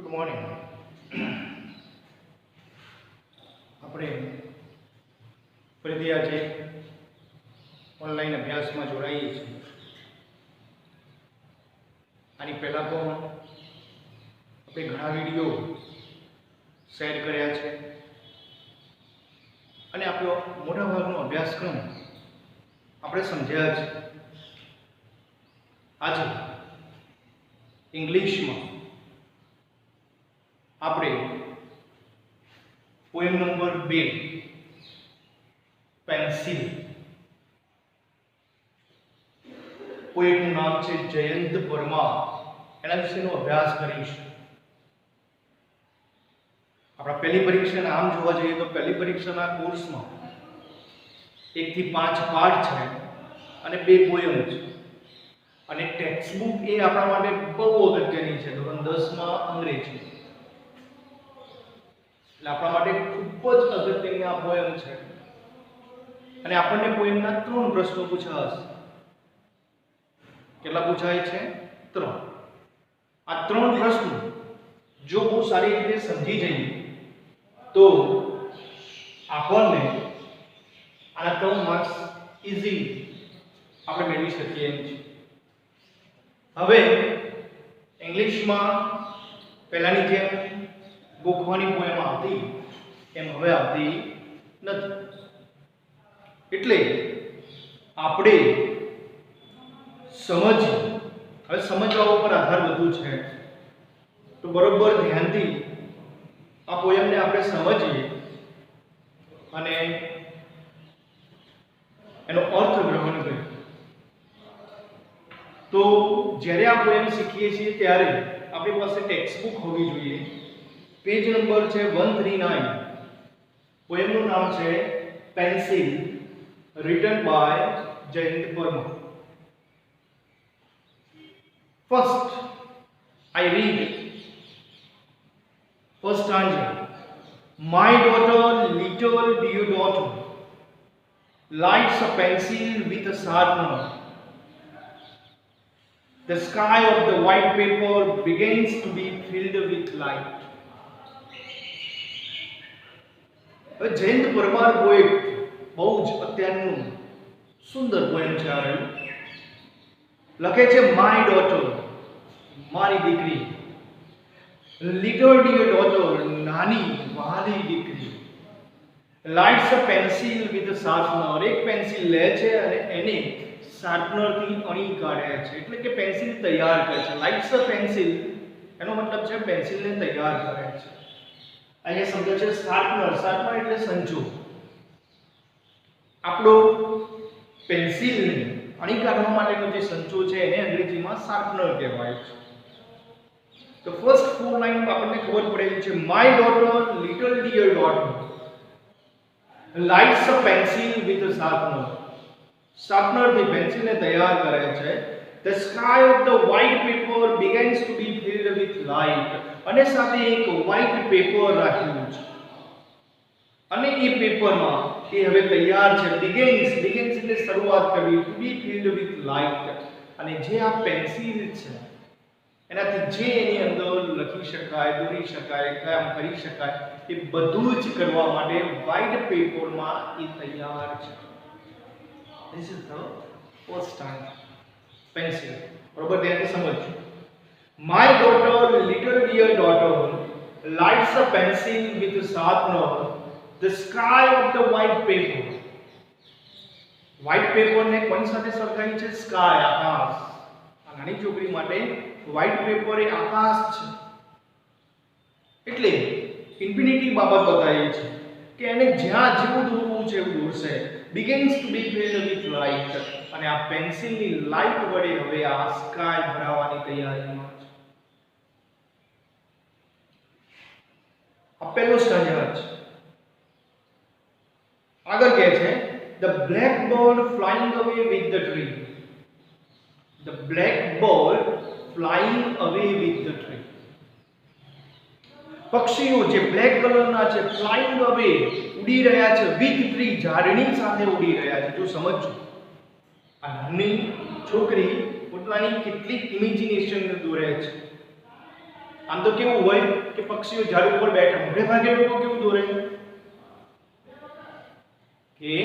Good morning. આપણે ફરીથી આજે ઓનલાઈન અભ્યાસમાં જોડાઈએ છીએ. આની પહેલાં પણ આપણે ઘણા વિડીયો શેર કર્યા છે અને આપણો મોટાભાગનો અભ્યાસક્રમ આપણે સમજ્યા છે. આજે ઇંગ્લિશમાં આપણે પોએમ નંબર 2 પેન્સિલ, પોએમનું નામ છે જયંત પરમાર, એના વિશેનો અભ્યાસ કરીશું. આપણા પહેલી પરીક્ષાના આમ જોવા જઈએ તો પહેલી પરીક્ષાના કોર્સમાં 1 થી 5 પાઠ છે અને 2 પોએમ છે અને ટેક્સ્ટ બુક એ આપણા માટે બહુ અગત્યની છે. ધોરણ 10 માં અંગ્રેજી એટલે આપણા માટે ખૂબ જ અગત્યની આ પોએમ છે અને આપણને પોએમના 3 પ્રશ્નો પૂછાયા છે. કેટલા પૂછાય છે? 3. આ 3 પ્રશ્નો જો બહુ સારી રીતે સમજી જઈએ તો આપણને આના 3 માર્ક્સ ઈઝી આપણે મેળવી શકીએ એમ છે. હવે ઇંગ્લિશમાં પહેલાની જેમ ગોખવાની પોએમ આવતી એમ હવે આવતી નથી. એટલે આપણે હવે સમજવા ઉપર આધાર વધુ છે તો બરોબર ધ્યાનથી આ પોએમને આપણે સમજીએ અને એનો અર્થ ગ્રહણ કરીએ. તો જ્યારે આ પોએમ શીખીએ છીએ ત્યારે આપણી પાસે ટેક્સ્ટ બુક હોવી જોઈએ. પેજ નંબર છે 139. પોએમનું નામ છે pencil, written by Jayant Parmar. First, I read first stanza. My daughter, little dear daughter, lights a pencil with a sharpener. The sky of the white paper begins to be filled with light. Jayant Parmar poet બહુ જ અત્યારનું સુંદર poem છે. આ લખે છે my daughter, મારી દીકરી, little dear daughter, નાની વહાલી દીકરી, lights a pencil with sharpener, એક પેન્સિલ લે છે અને એને શાર્પનર થી અણી કાઢે છે એટલે કે પેન્સિલ તૈયાર કરે છે. લાઇટ્સ અ પેન્સિલ એનો મતલબ છે પેન્સિલને તૈયાર કરે છે. અહીંયા શબ્દ છે શાર્પનર. શાર્પનર એટલે સંચો. આપણો પેન્સિલને અણી કાઢવા માટેનો જે સંચો છે એને અંગ્રેજીમાં શાર્પનર કહેવાય છે. તો ફર્સ્ટ 4 લાઈન આપણને ખબર પડેલી છે my daughter, little dear daughter, lights a pencil with a sharpener. Sharpener થી પેન્સિલને તૈયાર કરે છે. The sky of the white paper begins to be filled with light. અને સાથે એક white paper રાખ્યું છે અને એ પેપરમાં એ હવે તૈયાર છે. begins એટલે શરૂઆત કરવી, to be filled with light. અને જે આ પેન્સિલ છે એનાથી જે એની અંદર લખી શકાય, દોરી શકાય, કામ કરી શકાય એ બધું જ કરવા માટે white પેપરમાં એ તૈયાર છે. This is the first time. Pencil. બરોબર ધ્યાનથી સમજજો. My daughter, little dear daughter, lights a pencil with a sharpener. The sky of the white paper. White paper ને કોની સાથે સરખાવી છે? Sky, આકાશ. આ નાની છોકરી માટે white paper એ આકાશ છે. એટલે ઇન્ફિનિટી બાબત બતાવી છે કે એને જ્યાં જેવું દોરવું છે એવું દોરશે. begins to be filled with light. અને આ પેન્સિલની લાઇટ વડે હવે આ સ્કાય ભરાવાની તૈયારીમાં છે. આ પહેલો સ્ટાન્જા છે. આગળ કહે છે the black bird flying away with the tree. The black bird flying away with the tree. પક્ષીઓ જે બ્લેક કલરના છે ફ્લાઇંગ અવે ઉડી રહ્યા છે વિથ ટ્રી ઝાડની સાથે ઉડી રહ્યા છે. જો સમજો આ નાની છોકરી પોતાની કેટલીક ઇમેજિનેશન દોરે છે આમ તો કેવું હોય કે પક્ષીઓ ઝાડ ઉપર બેઠા, મોટે ભાગે લોકો કેવું દોરે કે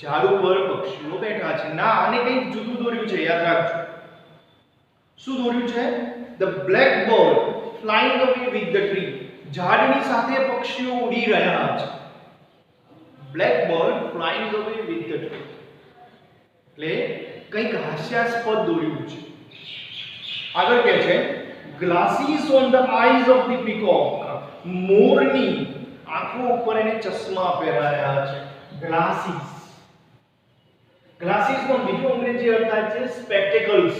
ઝાડ ઉપર પક્ષીઓ બેઠા છે. ના, આને કંઈક જુદું દોર્યું છે, યાદ રાખજો. શું દોર્યું છે? The blackbird flying away with the tree. ઝાડની સાથે પક્ષીઓ ઉડી રહ્યા છે. Blackbird flying away with the tree. એટલે કંઈક હાસ્યાસ્પદ દોર્યું છે. આગળ કહે છે glasses on the eyes of the peacock. મોરની આંખો ઉપર એને ચશ્મા પહેરાયા છે. ગ્લાસીસ. ગ્લાસીસ નો બીજો અંગ્રેજી અર્થ થાય છે સ્પેક્ટેકલ્સ,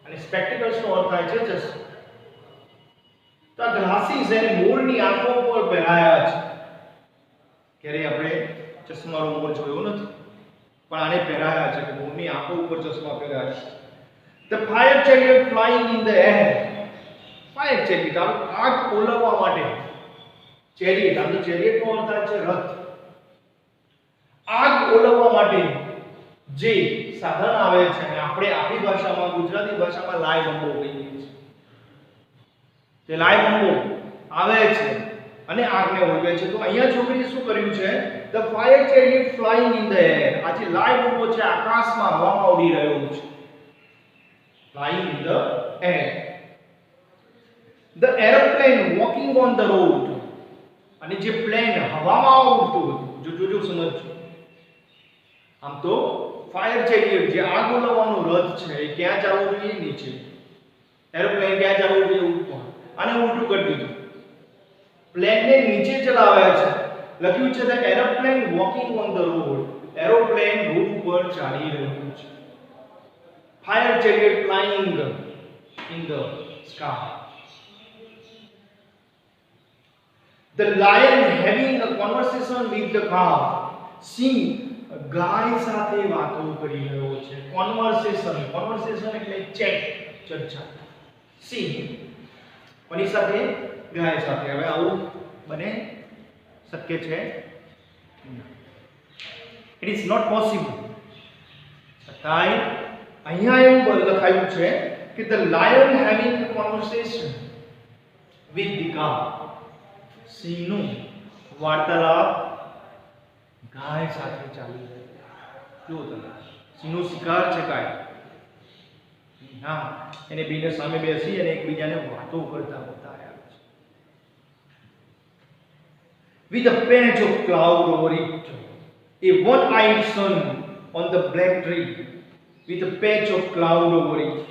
અને સ્પેક્ટેકલ્સ નો અર્થ થાય છે ચશ્મા. તો આ ગ્લાસીસ એને મોરની આંખો ઉપર પહેરાયા છે. ક્યારે આપણે ચશ્માનો મોર જોયો નથી, પણ આને પહેરાયા છે કે મોરની આંખો ઉપર ચશ્મા પહેરાયા છે. The fire chariot flying in the air. Fire chariot આગ ઓલવવા માટે. ચેરિયટ, આમ તો ચેરિયટ નો અર્થ થાય છે રથ. આગ ઓલવવા માટે જે સાધન આવે છે, અને આપણે આપણી ભાષામાં, ગુજરાતી ભાષામાં લાય બંબો કહીએ છીએ. તે લાય બંબો આવે છે અને આગને ઓલવે છે. તો અહીંયા છોકરીએ શું કર્યું છે? The fire chariot flying in the air. આ જે લાય બંબો છે આકાશમાં, હવામાં ઉડી રહ્યો છે. Flying in the air. The aeroplane walking on the road. અને જે પ્લેન હવામાં ઉડતું હતું, જો સમજજો. આમ તો ફાયર ચેરિયટ જે આગ ઓલવવાનો રથ છે એ ક્યાં જવું જોઈએ? નીચે. એરોપ્લેન ક્યાં જવું જોઈએ? ઉપર. આને ઉલટું કરી દીધું, પ્લેનને નીચે ચલાવે છે. લખ્યું છે the aeroplane walking on the road. Aeroplane road ઉપર ચાલી રહ્યું છે. Fire chariot flying in the sky. The lion having a conversation with the cow. સિંહ ગાય સાથે વાતો કરી રહ્યો છે. કન્વર્સેશન એટલે ચેટ, ચર્ચા. સિંહ કોની સાથે? ગાય સાથે. હવે આવું બને શક્ય છે? It is not possible. છતાંય અહીંયા એવું લખાયું છે કે the lion having a conversation with the cow. સિંહનું વાર્તાલાપ ગાય સાથે ચાલી રહ્યું. જો તમે સિંહનો શિકાર છે ગાય. હા, એને બેને સામે બેસી અને એકબીજાને વાતો કરતા બતાવ્યા છે. With a patch of cloud over it, a one-eyed sun on the black tree. With a patch of cloud over it.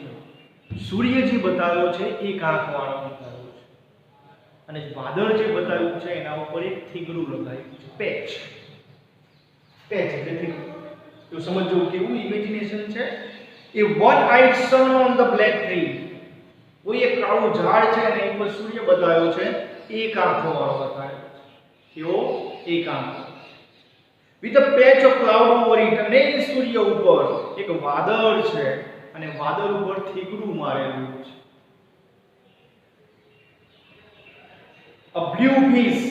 સૂર્ય જે બતાવ્યો છે એક આંખ વાળો બતાવ્યો છે, અને વાદળ જે બતાવ્યું છે એના ઉપર એક થીગડું લગાવ્યું છે. પેચ એટલે તો સમજો કેવું ઇમેજિનેશન છે. એ one-eyed sun on the black tree. કોઈ એક કાળું ઝાડ છે અને એની પર સૂર્ય બતાવ્યો છે એક આંખો વાળો બતાવ્યો છે. કેવો? એક આંખો. With a patch of cloud over it. અને સૂર્ય ઉપર એક વાદળ છે અને વાદળ ઉપર થીગડું મારેલું છે. A blue fish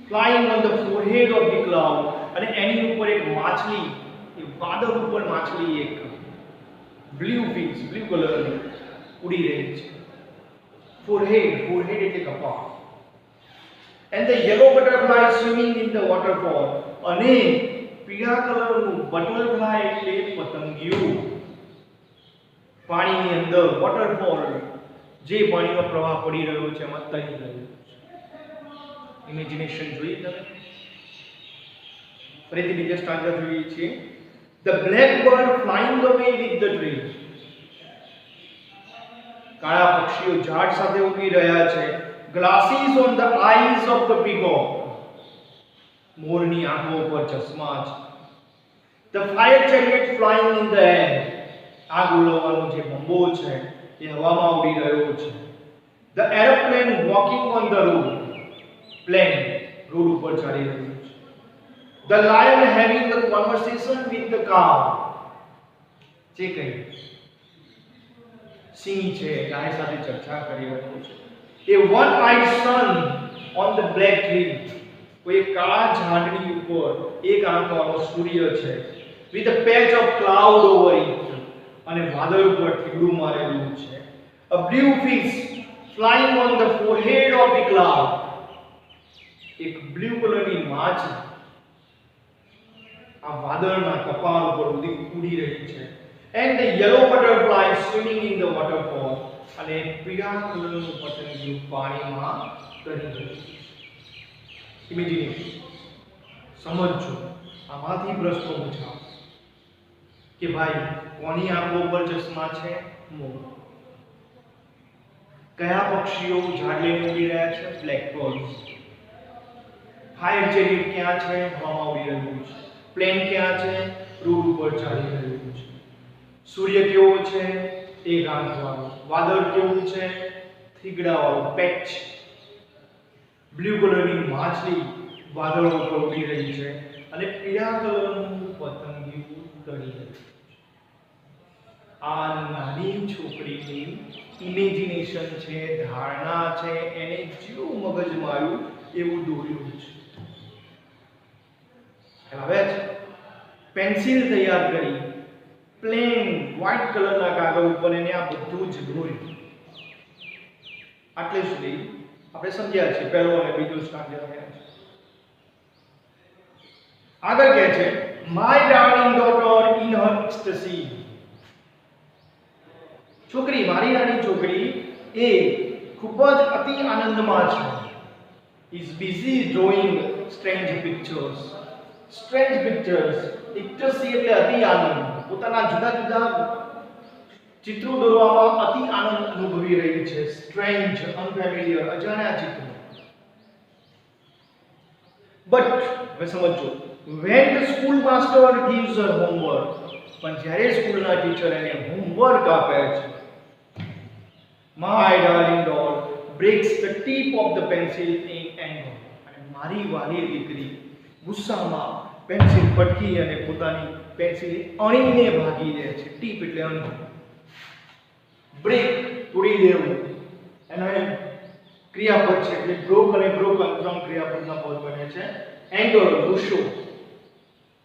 flying on the forehead of the cloud. અને એની ઉપર એક માછલી, એ વાદળ ઉપર માછલી એક બ્લુ ફિશ, બ્લુ કલરની ઉડી રહી છે. forehead એટલે કપાળ. And the yellow butterfly swimming in the waterfall. અને પીળા કલરનું બટરફ્લાય એટલે પતંગિયું પાણીની અંદર, વોટરફોલ જે પાણીનો પ્રવાહ પડી રહ્યો છે એમાં તરી રહ્યું છે. ઇમેજિનેશન જોઈએ તમે. ફરીથી બીજા સ્ટાન્જા જોઈએ છીએ. The blackbird flying away with the tree. કાળા પક્ષીઓ ઝાડ સાથે ઉડી રહ્યા છે. Glasses on the eyes of the peacock. મોરની આંખો પર ચશ્મા છે. The fire chariot flying in the air. આગ ઓલવવાનો જે બંબો છે એ હવામાં ઉડી રહ્યો છે. The aeroplane walking on the road. Plane road ઉપર ચાલી રહ્યું છે. The lion having a conversation with the cow. જે કહ્યું સિંહ છે ગાય સાથે ચર્ચા કરી રહ્યો છે. A one-eyed sun on the black tree. કોઈ કાળા ઝાડની ઉપર એક આંખવાળો સૂર્ય છે. With a patch of cloud over it. અને વાદળ ઉપર થીગડું મારેલું છે. A blue fish flying on the forehead of the cloud. એક બ્લુ કલરની માછલી આ વાદળના કપાળ ઉપર ઉડી રહી છે. And the yellow butterfly swimming in the waterfall. અને પીળા કલરનું પતંગિયું પાણીમાં તરી રહ્યું છે. ઇમેજિનેશન સમજો. આમાંથી પ્રશ્નો પૂછાવ કે ભાઈ કોની આંખો પર ચશ્મા છે? મોર. કયા પક્ષીઓ ઝાડ લઈને ઉડી રહ્યા છે? Black birds. ફાયર ચેરિયટ ક્યાં છે? હવામાં ઉડી રહ્યું છે. પ્લેન ક્યાં છે? રોડ ઉપર ચાલી રહ્યું છે. સૂર્ય કેવો છે? એ ગાંઠવાળો. વાદળ કેવું છે? થીગડાવાળું, પેચ. બ્લુ કલરની માછલી વાદળો ઉપર ઉડી રહી છે અને પીળા કલરનું પતંગિયું તરી રહ્યું છે. આ નાની છોકરીની ઇમેજિનેશન છે, ધારણા છે, એને જેવું મગજમાં આવ્યું એવું દોર્યું છે. હવે પેન્સિલ તૈયાર કરી પ્લેન વ્હાઇટ કલરના કાગળ ઉપર એને આ બધું જ દોર્યું. આટલે સુધી આપણે સમજ્યા છીએ પહેલો અને બીજો સ્ટાન્ડર્ડ. આગળ કહે છે my darling daughter in her ecstasy. છોકરી, મારી નાની છોકરી એ ખૂબ જ અતિ આનંદમાં છે. is busy drawing strange pictures. strange pictures, એક્સ્ટસી એટલે અતિ આનંદ. પોતાના જુદા જુદા ચિત્રો દોરવામાં અતિ આનંદ અનુભવી રહી છે. સ્ટ્રેન્જ, અનફેમિલિયર, અજાણ્યા ચિત્રો. બટ હવે સમજો, when the school master gives her homework, પણ જ્યારે સ્કૂલના ટીચર એને હોમવર્ક આપે છે, my darling doll breaks the tip of the pencil in anger. અને મારી વાલી દીકરી ગુસ્સામાં પેન્સિલ પટકી અને પોતાની પેન્સિલ અણીને ભાગી દે છે. ટીપ એટલે અણી. બ્રેક તોડી દેવું એનો ક્રિયાપદ છે એટલે બ્રોક અને બ્રોકન ત્રણ ક્રિયાપદના પદ બને છે. એંગર ગુસ્સો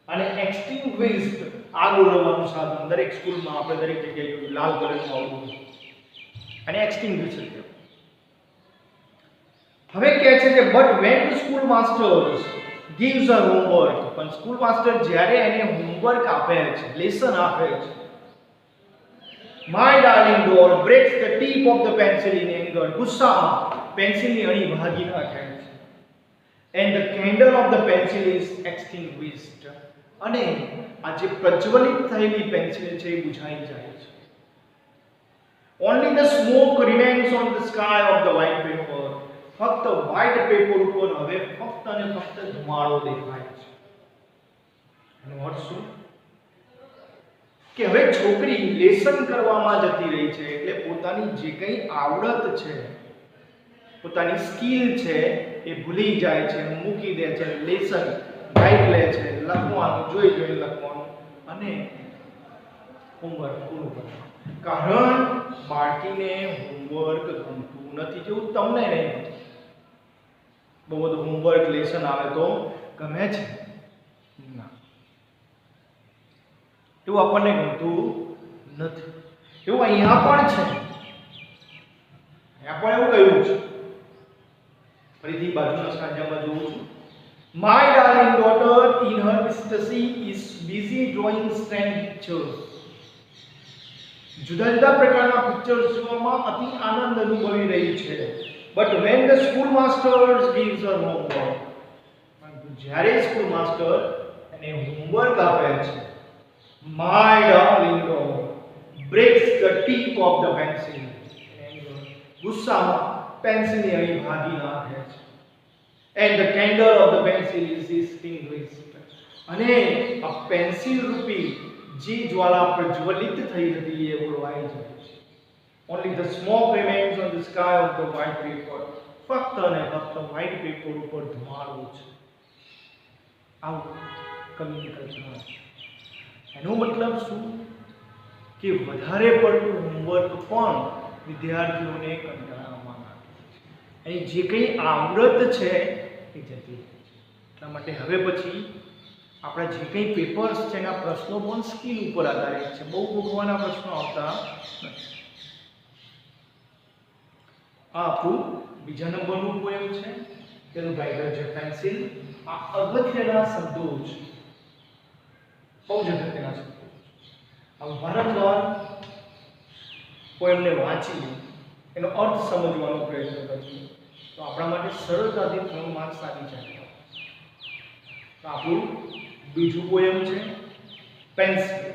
અને એક્સટિંગ્વિશ્ડ આગ ઓલવવાનું સાધન. દરેક સ્કૂલમાં આપણે દરેક જગ્યાએ લાલ કલરનું આવતું અને એક્સટિંગ્વિશ એટલે. હવે કહે છે કે but when the school masters gives her homework, પણ સ્કૂલ માસ્ટર જ્યારે એને હોમવર્ક આપે છે, લેસન આપે છે, my darling doll breaks the tip of the pencil in anger. ગુસ્સામાં પેન્સિલની અણી ભાગી નાખે છે. and the candle of the pencil is extinguished. અને આ જે પ્રજ્વલિત થયેલી પેન્સિલ છે એ બુઝાઈ જાય છે. only the smoke remains on the sky of the white paper. ફક્ત વ્હાઇટ પેપર ઉપર હવે ફક્ત અને ફક્ત ધુમાડો દેખાય છે. એનો અર્થ શું? કે હવે છોકરી લેસન કરવામાં જતી રહી છે એટલે પોતાની જે કંઈ આવડત છે, પોતાની સ્કિલ છે એ ભૂલી જાય છે, મૂકી દે છે. લેસન રાઈટ લે છે, લખવાનું જોઈ લખવાનું અને હોમવર્ક પૂરું કરવાનું. કારણ બાળકીને હોમવર્ક ગમતું નથી. જેવું તમને નહીં, બહુ બધું હોમવર્ક લેસન આવે તો ગમે છે ના, એવું આપણને ગમતું નથી. એવું અહીંયા પણ છે. અહીંયા પણ એવું કહ્યું છે. ફરીથી બાજુના સ્ટાન્જામાં જોઉં છું. My darling daughter in her ecstasy is busy drawing strange pictures. જુદા જુદા પ્રકારના પિક્ચર્સ જોવામાં અતિ આનંદ અનુભવી રહી છે. But when the school master gives her homework, જ્યારે સ્કૂલ માસ્ટર એને હોમવર્ક આપે છે, my darling doll breaks the tip of the pencil. ગુસ્સામાં પેન્સિલની અણી ભાગી નાખે છે. and the candle of the pencil is extinguished. અને આ પેન્સિલ રૂપી જે જ્વાળા પ્રજ્વલિત થઈ હતી એ ઓલવાઈ જાય છે. only the smoke remains on the sky of the white paper. ફક્ત અને ફક્ત વ્હાઇટ પેપર ઉપર ધુમાડો છે. આવું કવિની કલ્પના. એનો મતલબ શું? કે વધારે પડતું હોમવર્ક પણ વિદ્યાર્થીઓને કંટાળામાં નાખે છે. એની જે કંઈ આવડત છે એ જતી રહે છે. એટલા માટે હવે પછી આપણા જે કંઈ પેપર્સ છે એના પ્રશ્નો પણ સ્કિલ ઉપર આધારિત છે. બહુ ભોગવાના પ્રશ્નો આવતા નથી. આ આપણું બીજા નંબરનું પોએમ છે, તેનું ટાઇટલ છે પેન્સિલ. આ અગત્યના શબ્દો છે, બહુ જ અગત્યના શબ્દો. હવે વારંવાર પોએમને વાંચી એનો અર્થ સમજવાનો પ્રયત્ન કરીએ તો આપણા માટે સરળતાથી 3 માર્ક્સ આવી જાય. તો આપણું બીજું પોએમ છે પેન્સિલ.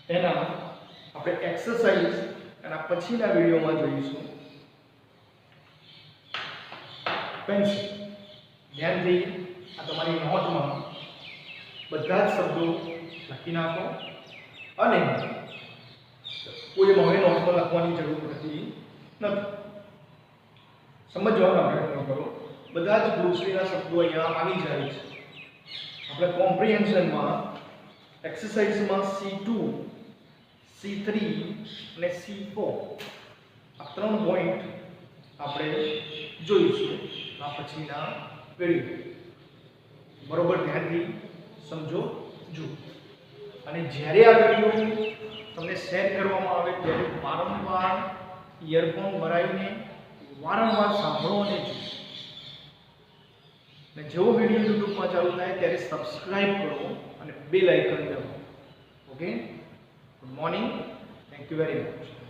એના આપણે એક્સરસાઇઝ એના પછીના વિડીયોમાં જોઈશું. પેન્સિલ ધ્યાનથી આ તમારી નોટમાં બધા જ શબ્દો લખી નાખો અને કોઈ હવે નોટમાં લખવાની જરૂર પડતી નથી. સમજવાનો પ્રયત્ન કરો. બધા જ ગ્રુપ્સના શબ્દો અહીંયા આવી જાય છે. આપણે કોમ્પ્રિહેન્શનમાં એક્સરસાઇઝમાં C2, C3 અને C4 આ 3 પોઈન્ટ આપણે જોઈશું આ પછીના વિડીયો. બરોબર ધ્યાનથી સમજો જો. અને જ્યારે આ વિડીયો તમને શેર કરવામાં આવે ત્યારે વારંવાર ઇયરફોન ભરાઈને વારંવાર સાંભળો અને જો. અને જેવો વિડીયો યુટ્યુબમાં ચાલુ થાય ત્યારે સબસ્ક્રાઇબ કરો અને બેલ આઇકન દબાવો. Okay, good morning, thank you very much.